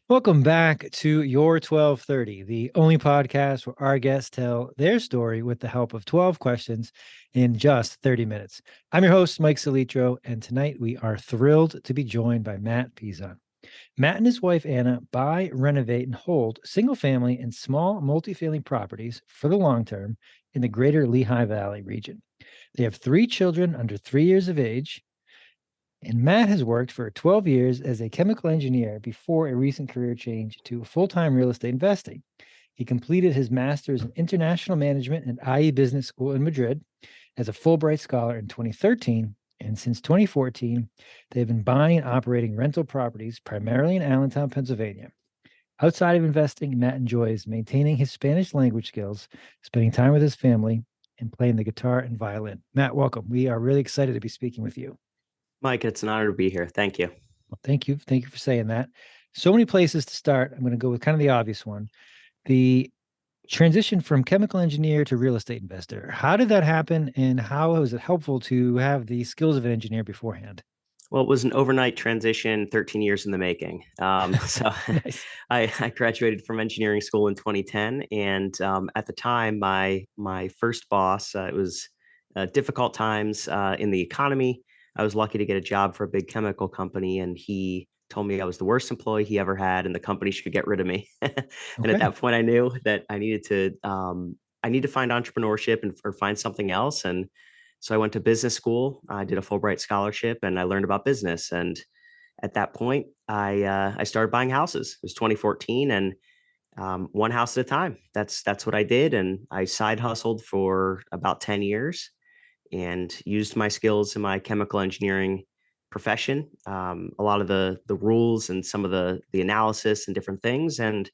Welcome back to Your 1230, the only podcast where our guests tell their story with the help of 12 questions in just 30 minutes. I'm your host, Mike Salitro, and tonight we are thrilled to be joined by Matt Pezon. Matt and his wife, Anna, buy, renovate, and hold single family and small multifamily properties for the long term in the greater Lehigh Valley region. They have 3 children under 3 years of age, and Matt has worked for 12 years as a chemical engineer before a recent career change to full-time real estate investing. He completed his master's in international management at IE Business School in Madrid as a Fulbright Scholar in 2013. And since 2014, they've been buying and operating rental properties primarily in Allentown, Pennsylvania. Outside of investing, Matt enjoys maintaining his Spanish language skills, spending time with his family, and playing the guitar and violin. Matt, welcome. We are really excited to be speaking with you. Mike, it's an honor to be here. Thank you. Well, thank you. Thank you for saying that. So many places to start. I'm going to go with kind of the obvious one. The transition from chemical engineer to real estate investor. How did that happen? And how was it helpful to have the skills of an engineer beforehand? Well, it was an overnight transition, 13 years in the making. So Nice. I graduated from engineering school in 2010, and at the time, my first boss, it was difficult times in the economy. I was lucky to get a job for a big chemical company, and he told me I was the worst employee he ever had, and the company should get rid of me. And at Okay. that point, I knew that I need to find entrepreneurship or find something else. And so I went to business school. I did a Fulbright scholarship, and I learned about business. And at that point, I started buying houses. It was 2014, and one house at a time. That's what I did, and I side hustled for about 10 years, and used my skills in my chemical engineering profession, a lot of the rules and some of the analysis and different things, and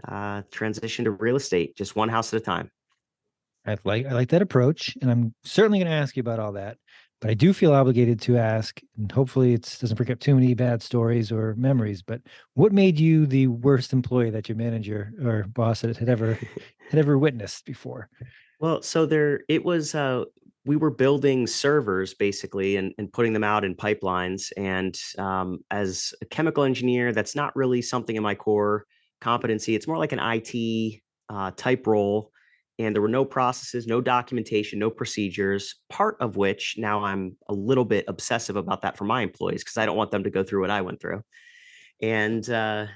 transitioned to real estate, just one house at a time. I like that approach, and I'm certainly going to ask you about all that. But I do feel obligated to ask, and hopefully it doesn't bring up too many bad stories or memories. But what made you the worst employee that your manager or boss had ever witnessed before? Well, so there it was we were building servers basically and putting them out in pipelines. And as a chemical engineer, that's not really something in my core competency. It's more like an IT type role. And there were no processes, no documentation, no procedures, part of which now I'm a little bit obsessive about that for my employees because I don't want them to go through what I went through. And there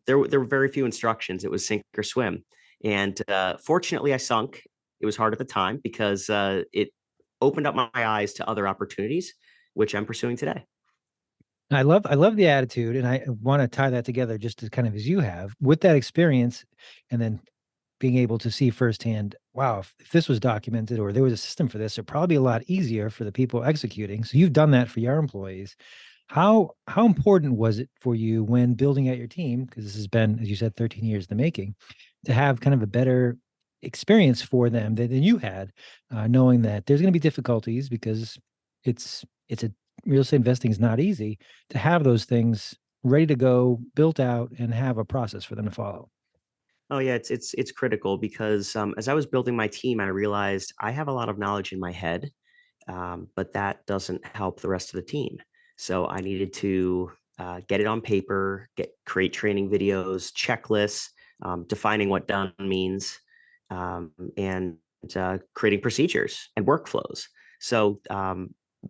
were very few instructions. It was sink or swim. And fortunately, I sunk. It was hard at the time because it opened up my eyes to other opportunities, which I'm pursuing today. I love the attitude, and I want to tie that together just as kind of as you have with that experience, and then being able to see firsthand, wow, if this was documented or there was a system for this, it'd probably be a lot easier for the people executing. So you've done that for your employees. How important was it for you when building out your team? Because this has been, as you said, 13 years in the making, to have kind of a better experience for them than you had, knowing that there's going to be difficulties because it's a real estate investing is not easy to have those things ready to go, built out, and have a process for them to follow. Oh yeah, it's critical because as I was building my team, I realized I have a lot of knowledge in my head, but that doesn't help the rest of the team. So I needed to get it on paper, create training videos, checklists, defining what done means, and creating procedures and workflows. So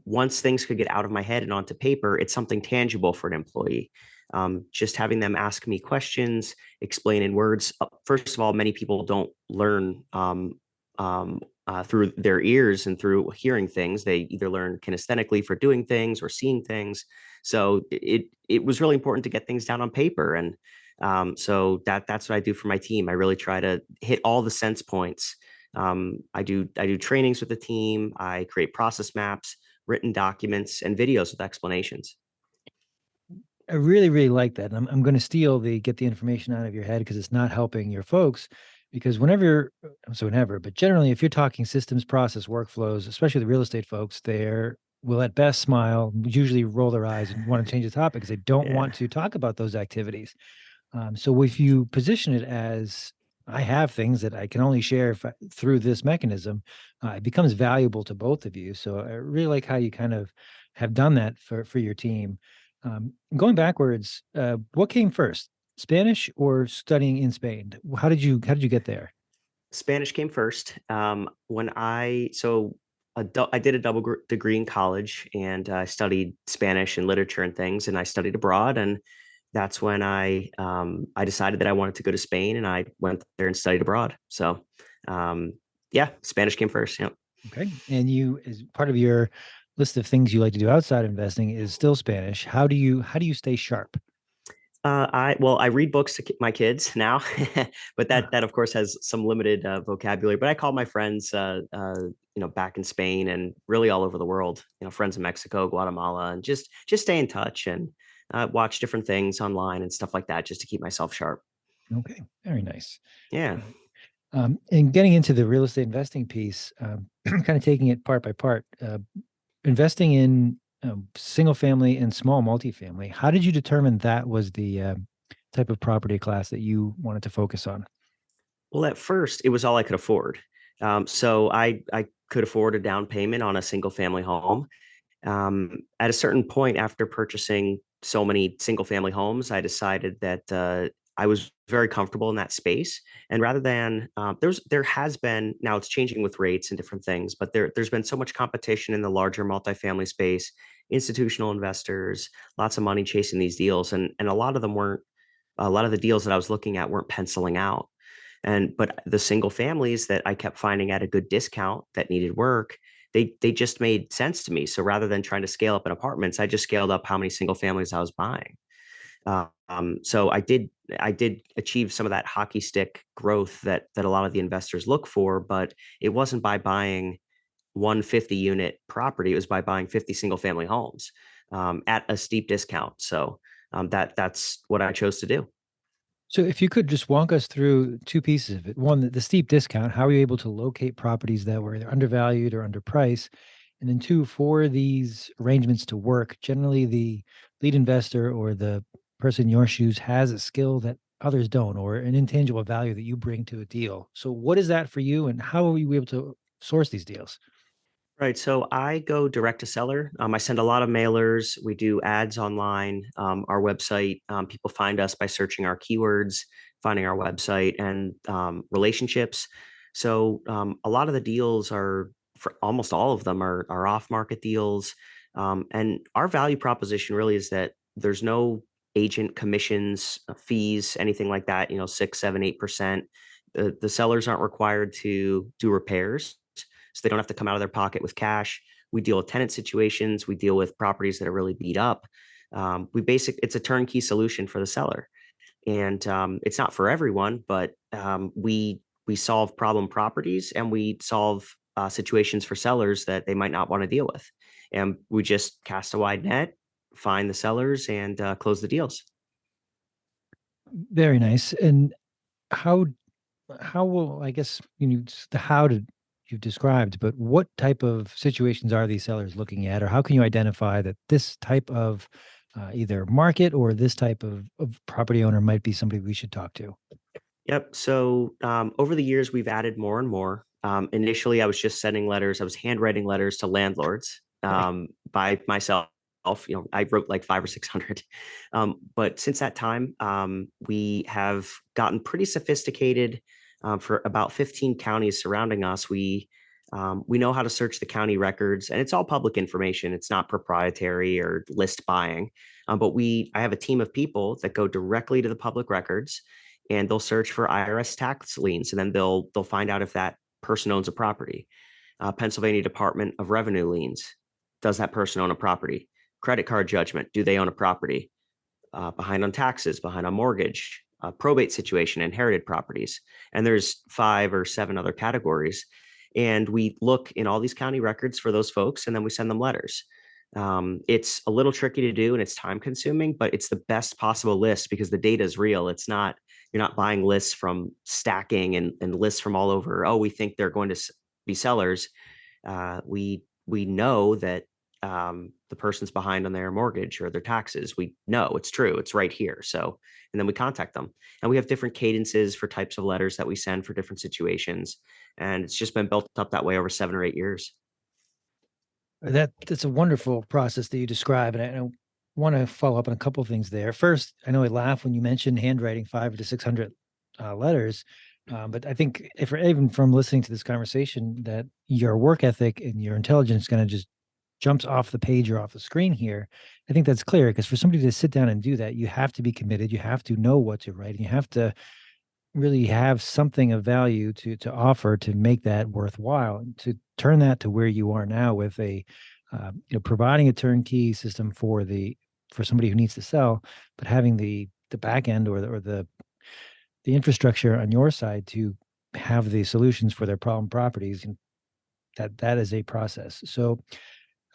once things could get out of my head and onto paper, it's something tangible for an employee. Just having them ask me questions, explain in words. First of all, many people don't learn through their ears and through hearing things. They either learn kinesthetically for doing things or seeing things. So it was really important to get things down on paper, and so that's what I do for my team. I really try to hit all the sense points. I do trainings with the team. I create process maps, written documents, and videos with explanations. I really, really like that. And I'm going to steal the get the information out of your head because it's not helping your folks. Because whenever, but generally, if you're talking systems, process, workflows, especially the real estate folks, they're will at best smile, usually roll their eyes and want to change the topic because they don't Yeah. want to talk about those activities. So if you position it as I have things that I can only share through this mechanism, it becomes valuable to both of you. So I really like how you kind of have done that for your team. Going backwards, what came first? Spanish or studying in Spain? How did you get there? Spanish came first. I did a degree in college, and I studied Spanish and literature and things, and I studied abroad, and that's when I decided that I wanted to go to Spain, and I went there and studied abroad. So um, yeah, Spanish came first. Yeah. Okay. And you, as part of your list of things you like to do outside investing, is still Spanish. How do you stay sharp? I read books to my kids now, but that Ah, that of course has some limited vocabulary. But I call my friends, back in Spain and really all over the world. Friends in Mexico, Guatemala, and just stay in touch and watch different things online and stuff like that, just to keep myself sharp. okay. Very nice. Yeah. And getting into the real estate investing piece, kind of taking it part by part, investing in single family and small multifamily. How did you determine that was the type of property class that you wanted to focus on? Well, at first, it was all I could afford. So I could afford a down payment on a single family home. At a certain point, after purchasing so many single family homes, I decided that I was very comfortable in that space. And rather than there has been, now it's changing with rates and different things, but there's been so much competition in the larger multifamily space, institutional investors, lots of money chasing these deals, and a lot of the deals that I was looking at weren't penciling out. But the single families that I kept finding at a good discount that needed work, they just made sense to me. So rather than trying to scale up in apartments, I just scaled up how many single families I was buying. So I did achieve some of that hockey stick growth that a lot of the investors look for, but it wasn't by buying 150 unit property. It was by buying 50 single family homes at a steep discount. So that's what I chose to do. So, if you could just walk us through two pieces of it. One, the steep discount, how are you able to locate properties that were either undervalued or underpriced? And then two, for these arrangements to work, generally the lead investor or the person in your shoes has a skill that others don't, or an intangible value that you bring to a deal. So, what is that for you, and how are you able to source these deals? Right. So I go direct to seller. I send a lot of mailers. We do ads online. Our website, people find us by searching our keywords, finding our website, and relationships. So a lot of the deals are, for almost all of them, are off market deals. And our value proposition really is that there's no agent commissions, fees, anything like that. 6, 7, 8%. The sellers aren't required to do repairs, so they don't have to come out of their pocket with cash. We deal with tenant situations. We deal with properties that are really beat up. It's a turnkey solution for the seller, and it's not for everyone, but we solve problem properties, and we solve situations for sellers that they might not want to deal with, and we just cast a wide net, find the sellers, and close the deals. Very nice. And how how will I guess the how did you've described, but what type of situations are these sellers looking at, or how can you identify that this type of either market or this type of property owner might be somebody we should talk to? Yep. So over the years, we've added more and more. Initially, I was just sending letters. I was handwriting letters to landlords Okay. by myself. I wrote like 5 or 600. But since that time, we have gotten pretty sophisticated. For about 15 counties surrounding us, we know how to search the county records, and it's all public information. It's not proprietary or list buying. I have a team of people that go directly to the public records, and they'll search for IRS tax liens, and then they'll find out if that person owns a property. Pennsylvania Department of Revenue liens. Does that person own a property? Credit card judgment. Do they own a property? Behind on taxes, behind on mortgage, probate situation, inherited properties. And there's 5 or 7 other categories. And we look in all these county records for those folks, and then we send them letters. It's a little tricky to do and it's time consuming, but it's the best possible list because the data is real. You're not buying lists from stacking and lists from all over. Oh, we think they're going to be sellers. We know that the person's behind on their mortgage or their taxes. We know it's true. It's right here. So, and then we contact them, and we have different cadences for types of letters that we send for different situations. And it's just been built up that way over 7 or 8 years. That's a wonderful process that you describe, and I know. want to follow up on a couple of things there. First, I know I laugh when you mentioned handwriting 5 to 600 letters, but I think if even from listening to this conversation, that your work ethic and your intelligence kind of just jumps off the page or off the screen here. I think that's clear because for somebody to sit down and do that, you have to be committed. You have to know what to write. And you have to really have something of value to offer to make that worthwhile, and to turn that to where you are now with a providing a turnkey system for somebody who needs to sell, but having the back end or the infrastructure on your side to have the solutions for their problem properties, and that is a process. So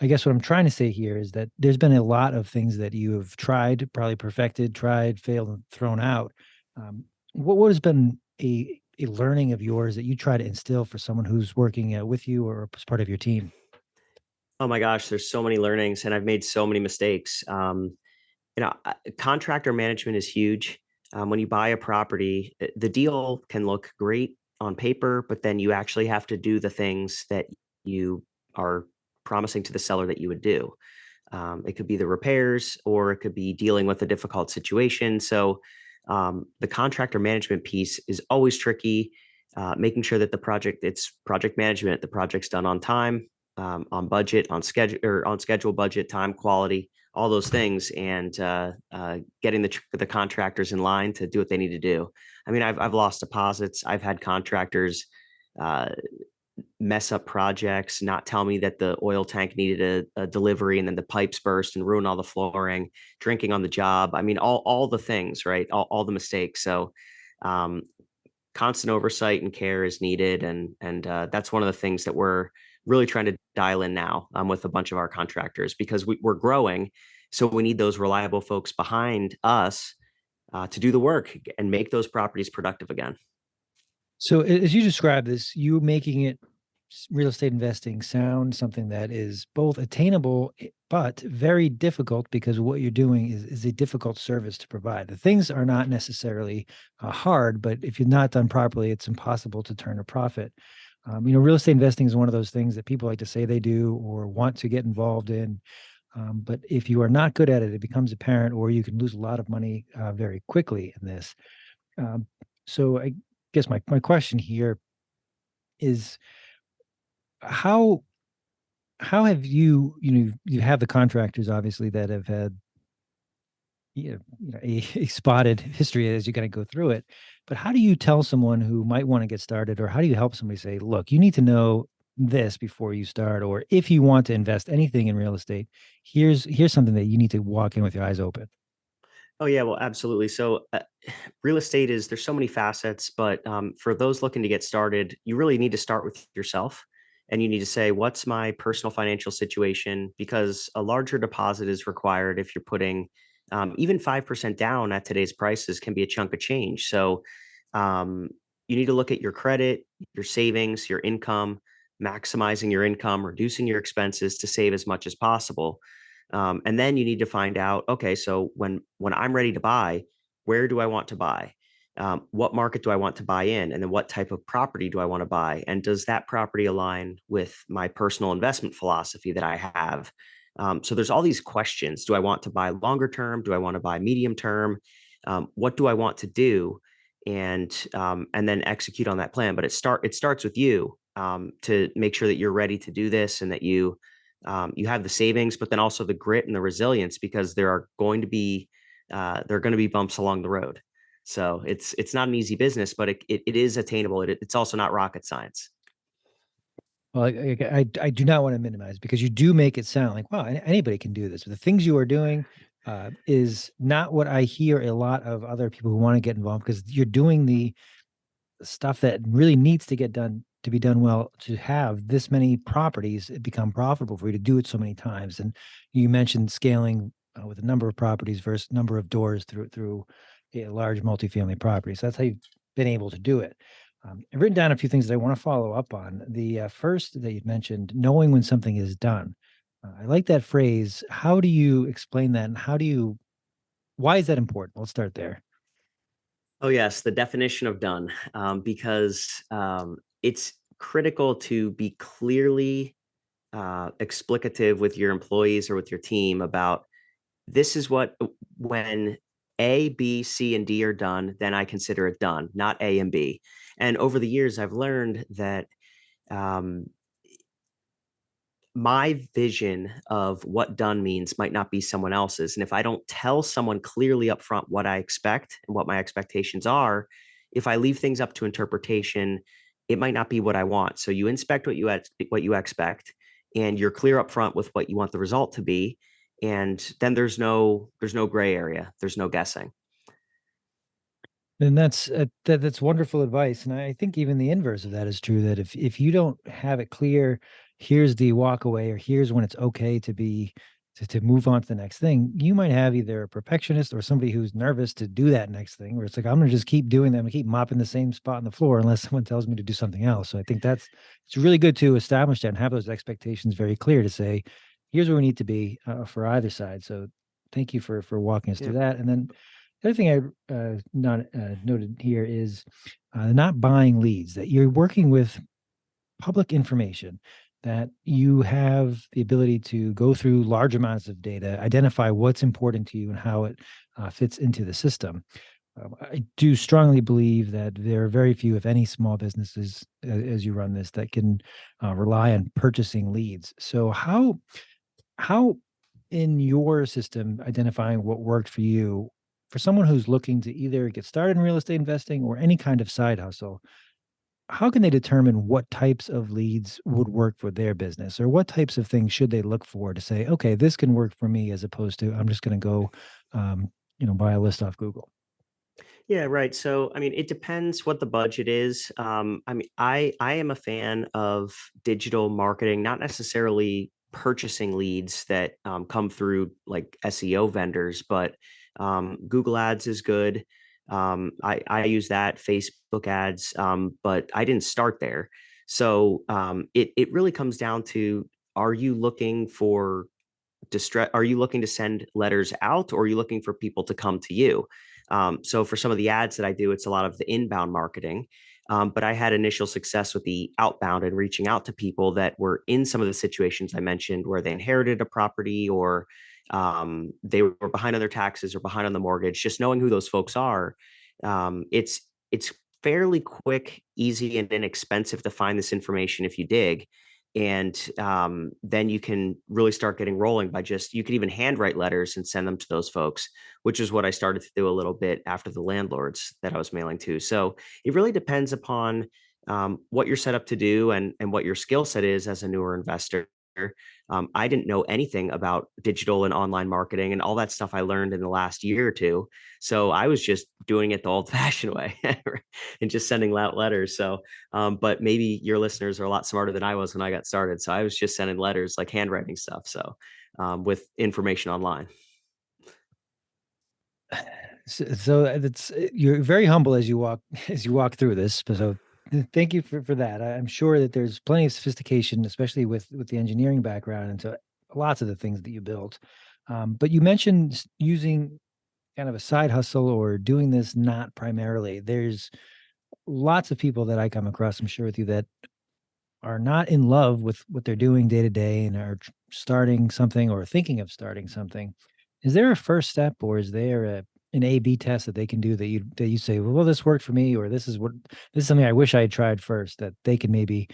I guess what I'm trying to say here is that there's been a lot of things that you have tried, probably perfected, tried, failed, and thrown out. Um, what has been a learning of yours that you try to instill for someone who's working with you or as part of your team? Oh my gosh, there's so many learnings, and I've made so many mistakes. Contractor management is huge. When you buy a property, the deal can look great on paper, but then you actually have to do the things that you are promising to the seller that you would do. It could be the repairs, or it could be dealing with a difficult situation. So, the contractor management piece is always tricky. Making sure that it's project management, the project's done on time, on budget, on schedule, budget, time, quality, all those things, and getting the contractors in line to do what they need to do. I mean, I've lost deposits. I've had contractors uh, mess up projects, not tell me that the oil tank needed a delivery, and then the pipes burst and ruin all the flooring, drinking on the job. I mean, all the things, right? All the mistakes. So, um, constant oversight and care is needed, and that's one of the things that we're really trying to dial in now, with a bunch of our contractors, because we're growing, so we need those reliable folks behind us to do the work and make those properties productive again. So as you describe this, you making it real estate investing sound something that is both attainable but very difficult, because what you're doing is a difficult service to provide. The things are not necessarily hard, but if you're not done properly, it's impossible to turn a profit. Real estate investing is one of those things that people like to say they do or want to get involved in. But if you are not good at it, it becomes apparent, or you can lose a lot of money very quickly in this. Um, so I guess my question here is how have you have the contractors obviously that have had a spotted history as you got to go through it, but how do you tell someone who might want to get started, or how do you help somebody say, look, you need to know this before you start, or if you want to invest anything in real estate, here's something that you need to walk in with your eyes open. Oh yeah, well, absolutely. So, real estate is there's so many facets, but for those looking to get started, you really need to start with yourself, and you need to say, "What's my personal financial situation?" Because a larger deposit is required if you're putting even 5% down at today's prices can be a chunk of change. So, um, you need to look at your credit, your savings, your income, maximizing your income, reducing your expenses to save as much as possible. And then you need to find out, okay, so when I'm ready to buy, where do I want to buy? What market do I want to buy in? And then what type of property do I want to buy? And does that property align with my personal investment philosophy that I have? So there's all these questions. Do I want to buy longer term? Do I want to buy medium term? What do I want to do? And then execute on that plan. But it starts with you, to make sure that you're ready to do this, and that you have the savings, but then also the grit and the resilience, because there are going to be bumps along the road. So it's not an easy business, but it is attainable. It's also not rocket science. Well, I do not want to minimize, because you do make it sound like, wow, anybody can do this. But the things you are doing is not what I hear a lot of other people who want to get involved, because you're doing the stuff that really needs to get done to be done well, to have this many properties become profitable for you to do it so many times. And you mentioned scaling with a number of properties versus number of doors through a large multifamily property. So that's how you've been able to do it. I've written down a few things that I want to follow up on. The first that you mentioned, knowing when something is done. I like that phrase. How do you explain that, and why is that important? Let's start there. Oh yes, the definition of done, because it's critical to be clearly explicative with your employees or with your team about this is what, when A, B, C, and D are done, then I consider it done, not A and B. And over the years, I've learned that um, my vision of what done means might not be someone else's. And if I don't tell someone clearly up front what I expect and what my expectations are, if I leave things up to interpretation, it might not be what I want. So you inspect what you expect, and you're clear up front with what you want the result to be. And then there's no gray area. There's no guessing. And that's wonderful advice. And I think even the inverse of that is true. That if you don't have it clear, here's the walk away, or here's when it's okay to be to move on to the next thing, you might have either a perfectionist or somebody who's nervous to do that next thing, where it's like, I'm gonna just keep doing them and keep mopping the same spot on the floor unless someone tells me to do something else. So I think it's really good to establish that and have those expectations very clear to say, here's where we need to be for either side. So thank you for walking us Yeah. through that. And then the other thing I not noted here is not buying leads, that you're working with public information, that you have the ability to go through large amounts of data, identify what's important to you and how it fits into the system. I do strongly believe that there are very few, if any, small businesses as you run this that can rely on purchasing leads. So how in your system identifying what worked for you for someone who's looking to either get started in real estate investing or any kind of side hustle, how can they determine what types of leads would work for their business, or what types of things should they look for to say, okay, this can work for me, as opposed to I'm just going to go buy a list off Google? Yeah, right. So, I mean, it depends what the budget is. I mean, I am a fan of digital marketing, not necessarily purchasing leads that come through like SEO vendors, but Google Ads is good. I use that, Facebook ads, but I didn't start there. So it really comes down to, are you looking for distress? Are you looking to send letters out, or are you looking for people to come to you? So for some of the ads that I do, it's a lot of the inbound marketing. But I had initial success with the outbound and reaching out to people that were in some of the situations I mentioned, where they inherited a property, or they were behind on their taxes or behind on the mortgage. Just knowing who those folks are, it's fairly quick, easy, and inexpensive to find this information if you dig. And then you can really start getting rolling by just, you could even handwrite letters and send them to those folks, which is what I started to do a little bit after the landlords that I was mailing to. So it really depends upon what you're set up to do, and what your skill set is as a newer investor. I didn't know anything about digital and online marketing, and all that stuff I learned in the last year or two. So I was just doing it the old fashioned way and just sending out letters. So, but maybe your listeners are a lot smarter than I was when I got started. So I was just sending letters, like handwriting stuff. So, with information online. So that's you're very humble as you walk as you walk through this. So thank you for that. I'm sure that there's plenty of sophistication, especially with the engineering background, into lots of the things that you built. But you mentioned using kind of a side hustle or doing this not primarily. There's lots of people that I come across, I'm sure with you, that are not in love with what they're doing day to day and are starting something or thinking of starting something. Is there a first step, or is there an A/B test that they can do that you say, well, this worked for me, or this is something I wish I had tried first, that they can maybe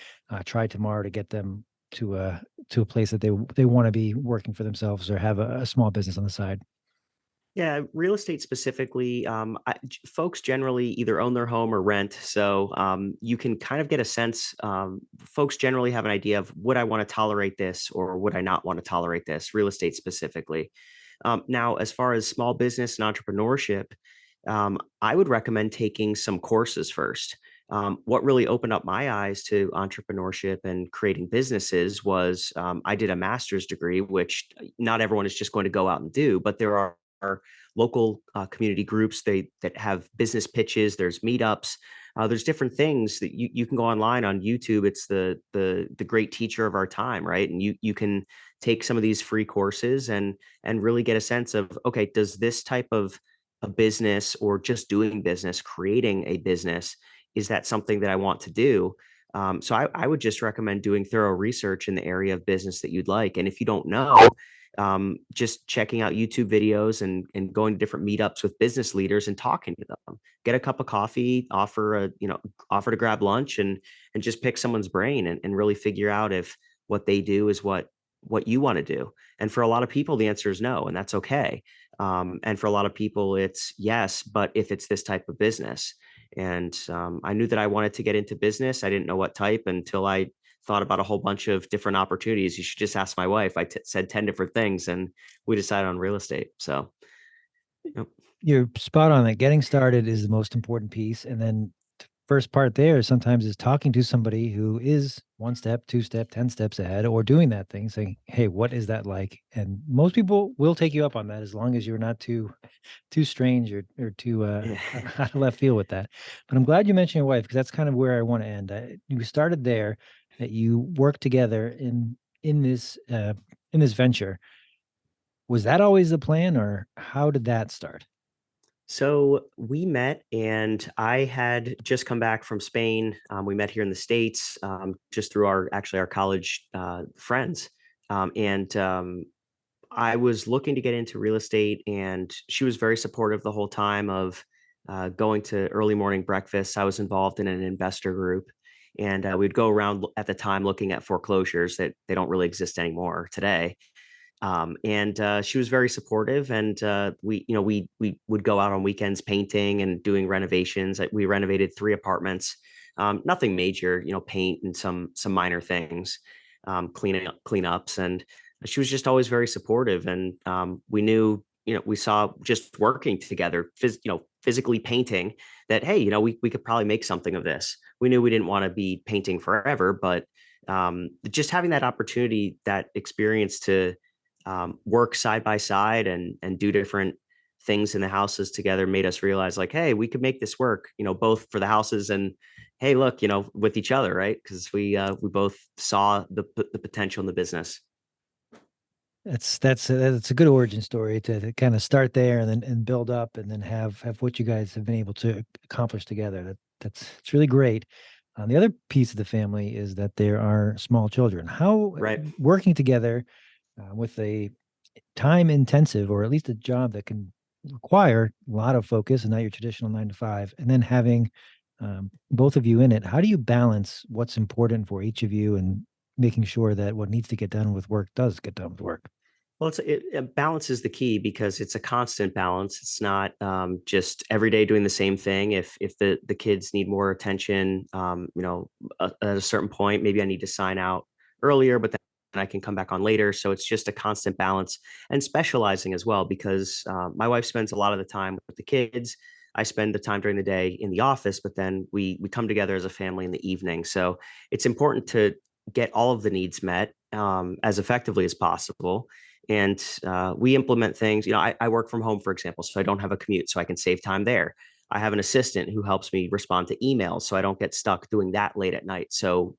try tomorrow to get them to a place that they want to be working for themselves or have a small business on the side? Yeah, real estate specifically, folks generally either own their home or rent. So you can kind of get a sense. Folks generally have an idea of, would I want to tolerate this, or would I not want to tolerate this? Real estate specifically. Now, as far as small business and entrepreneurship, I would recommend taking some courses first. What really opened up my eyes to entrepreneurship and creating businesses was, I did a master's degree, which not everyone is just going to go out and do, but there are local community groups that have business pitches. There's meetups. There's different things that you can go online on YouTube. It's the great teacher of our time, right? And you can take some of these free courses and really get a sense of, okay, does this type of a business, or just doing business, creating a business, is that something that I want to do? So I would just recommend doing thorough research in the area of business that you'd like. And if you don't know, just checking out YouTube videos and going to different meetups with business leaders and talking to them. Get a cup of coffee, offer to grab lunch, and just pick someone's brain and really figure out if what they do is what you want to do. And for a lot of people, the answer is no, and that's okay. And for a lot of people, it's yes, but if it's this type of business. And I knew that I wanted to get into business. I didn't know what type until I thought about a whole bunch of different opportunities. You should just ask my wife. I said 10 different things and we decided on real estate. So, yep. You're spot on that. Getting started is the most important piece. And then first part there sometimes is talking to somebody who is one step, two step, 10 steps ahead, or doing that thing, saying, hey, what is that like? And most people will take you up on that as long as you're not too strange or too Yeah. out of left field with that. But I'm glad you mentioned your wife, because that's kind of where I want to end. You started there, that you worked together in this venture. Was that always the plan, or how did that start? So we met, and I had just come back from Spain. We met here in the States, just through our college friends. And I was looking to get into real estate, and she was very supportive the whole time of going to early morning breakfasts. I was involved in an investor group, and we'd go around at the time looking at foreclosures that they don't really exist anymore today. And she was very supportive, and we would go out on weekends painting and doing renovations. We renovated 3 apartments, nothing major, paint and some minor things, cleanups, and she was just always very supportive. And we knew, we saw just working together, physically painting, that hey, we could probably make something of this. We knew we didn't want to be painting forever, but just having that opportunity, that experience to work side by side and do different things in the houses together made us realize, like, hey, we could make this work, both for the houses and hey, look, with each other, right? Because we both saw the potential in the business. That's a good origin story to kind of start there and then and build up and then have what you guys have been able to accomplish together. That's it's really great. The other piece of the family is that there are small children. How Right. working together with a time intensive, or at least a job that can require a lot of focus and not your traditional 9 to 5, and then having both of you in it, how do you balance what's important for each of you and making sure that what needs to get done with work does get done with work? Well, balance is the key, because it's a constant balance. It's not just every day doing the same thing. If the kids need more attention, at a certain point, maybe I need to sign out earlier, but then I can come back on later. So it's just a constant balance and specializing as well, because my wife spends a lot of the time with the kids. I spend the time during the day in the office, but then we come together as a family in the evening. So it's important to get all of the needs met as effectively as possible. And we implement things. I work from home, for example, so I don't have a commute, so I can save time there. I have an assistant who helps me respond to emails, so I don't get stuck doing that late at night. So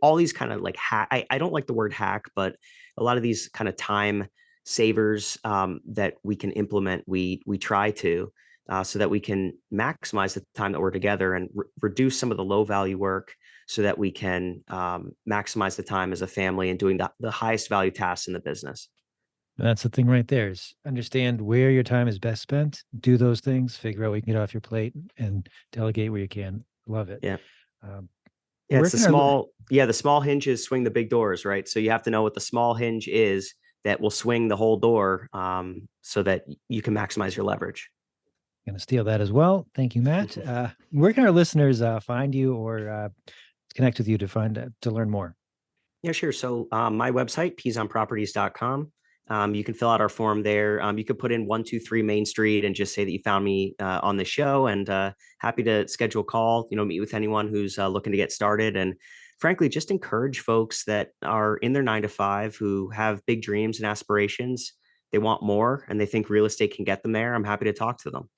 all these kind of like hack. I don't like the word hack, but a lot of these kind of time savers that we can implement, we try to, so that we can maximize the time that we're together and reduce some of the low value work, so that we can maximize the time as a family and doing the highest value tasks in the business. That's the thing right there, is understand where your time is best spent, do those things, figure out what you can get off your plate, and delegate where you can. Love it. Yeah. Um, Yeah. where can our The small hinges swing the big doors, right? So you have to know what the small hinge is that will swing the whole door, so that you can maximize your leverage. Going to steal that as well. Thank you, Matt. Where can our listeners find you, or connect with you to to learn more? Yeah, sure. So my website, pezonproperties.com. You can fill out our form there. You could put in 123 Main Street and just say that you found me on the show, and happy to schedule a call, meet with anyone who's looking to get started. And frankly, just encourage folks that are in their 9 to 5 who have big dreams and aspirations. They want more and they think real estate can get them there. I'm happy to talk to them.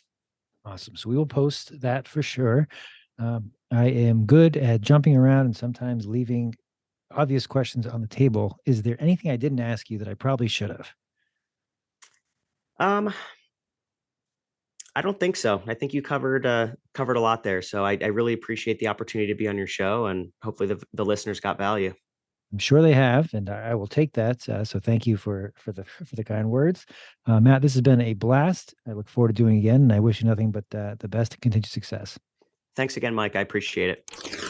Awesome. So we will post that for sure. I am good at jumping around and sometimes leaving obvious questions on the table. Is there anything I didn't ask you that I probably should have? Um, I don't think so. I think you covered a lot there. So I really appreciate the opportunity to be on your show, and hopefully the listeners got value. I'm sure they have, and I will take that. So thank you for the kind words, Matt. This has been a blast. I look forward to doing it again, and I wish you nothing but the best and continued success. Thanks again, Mike. I appreciate it.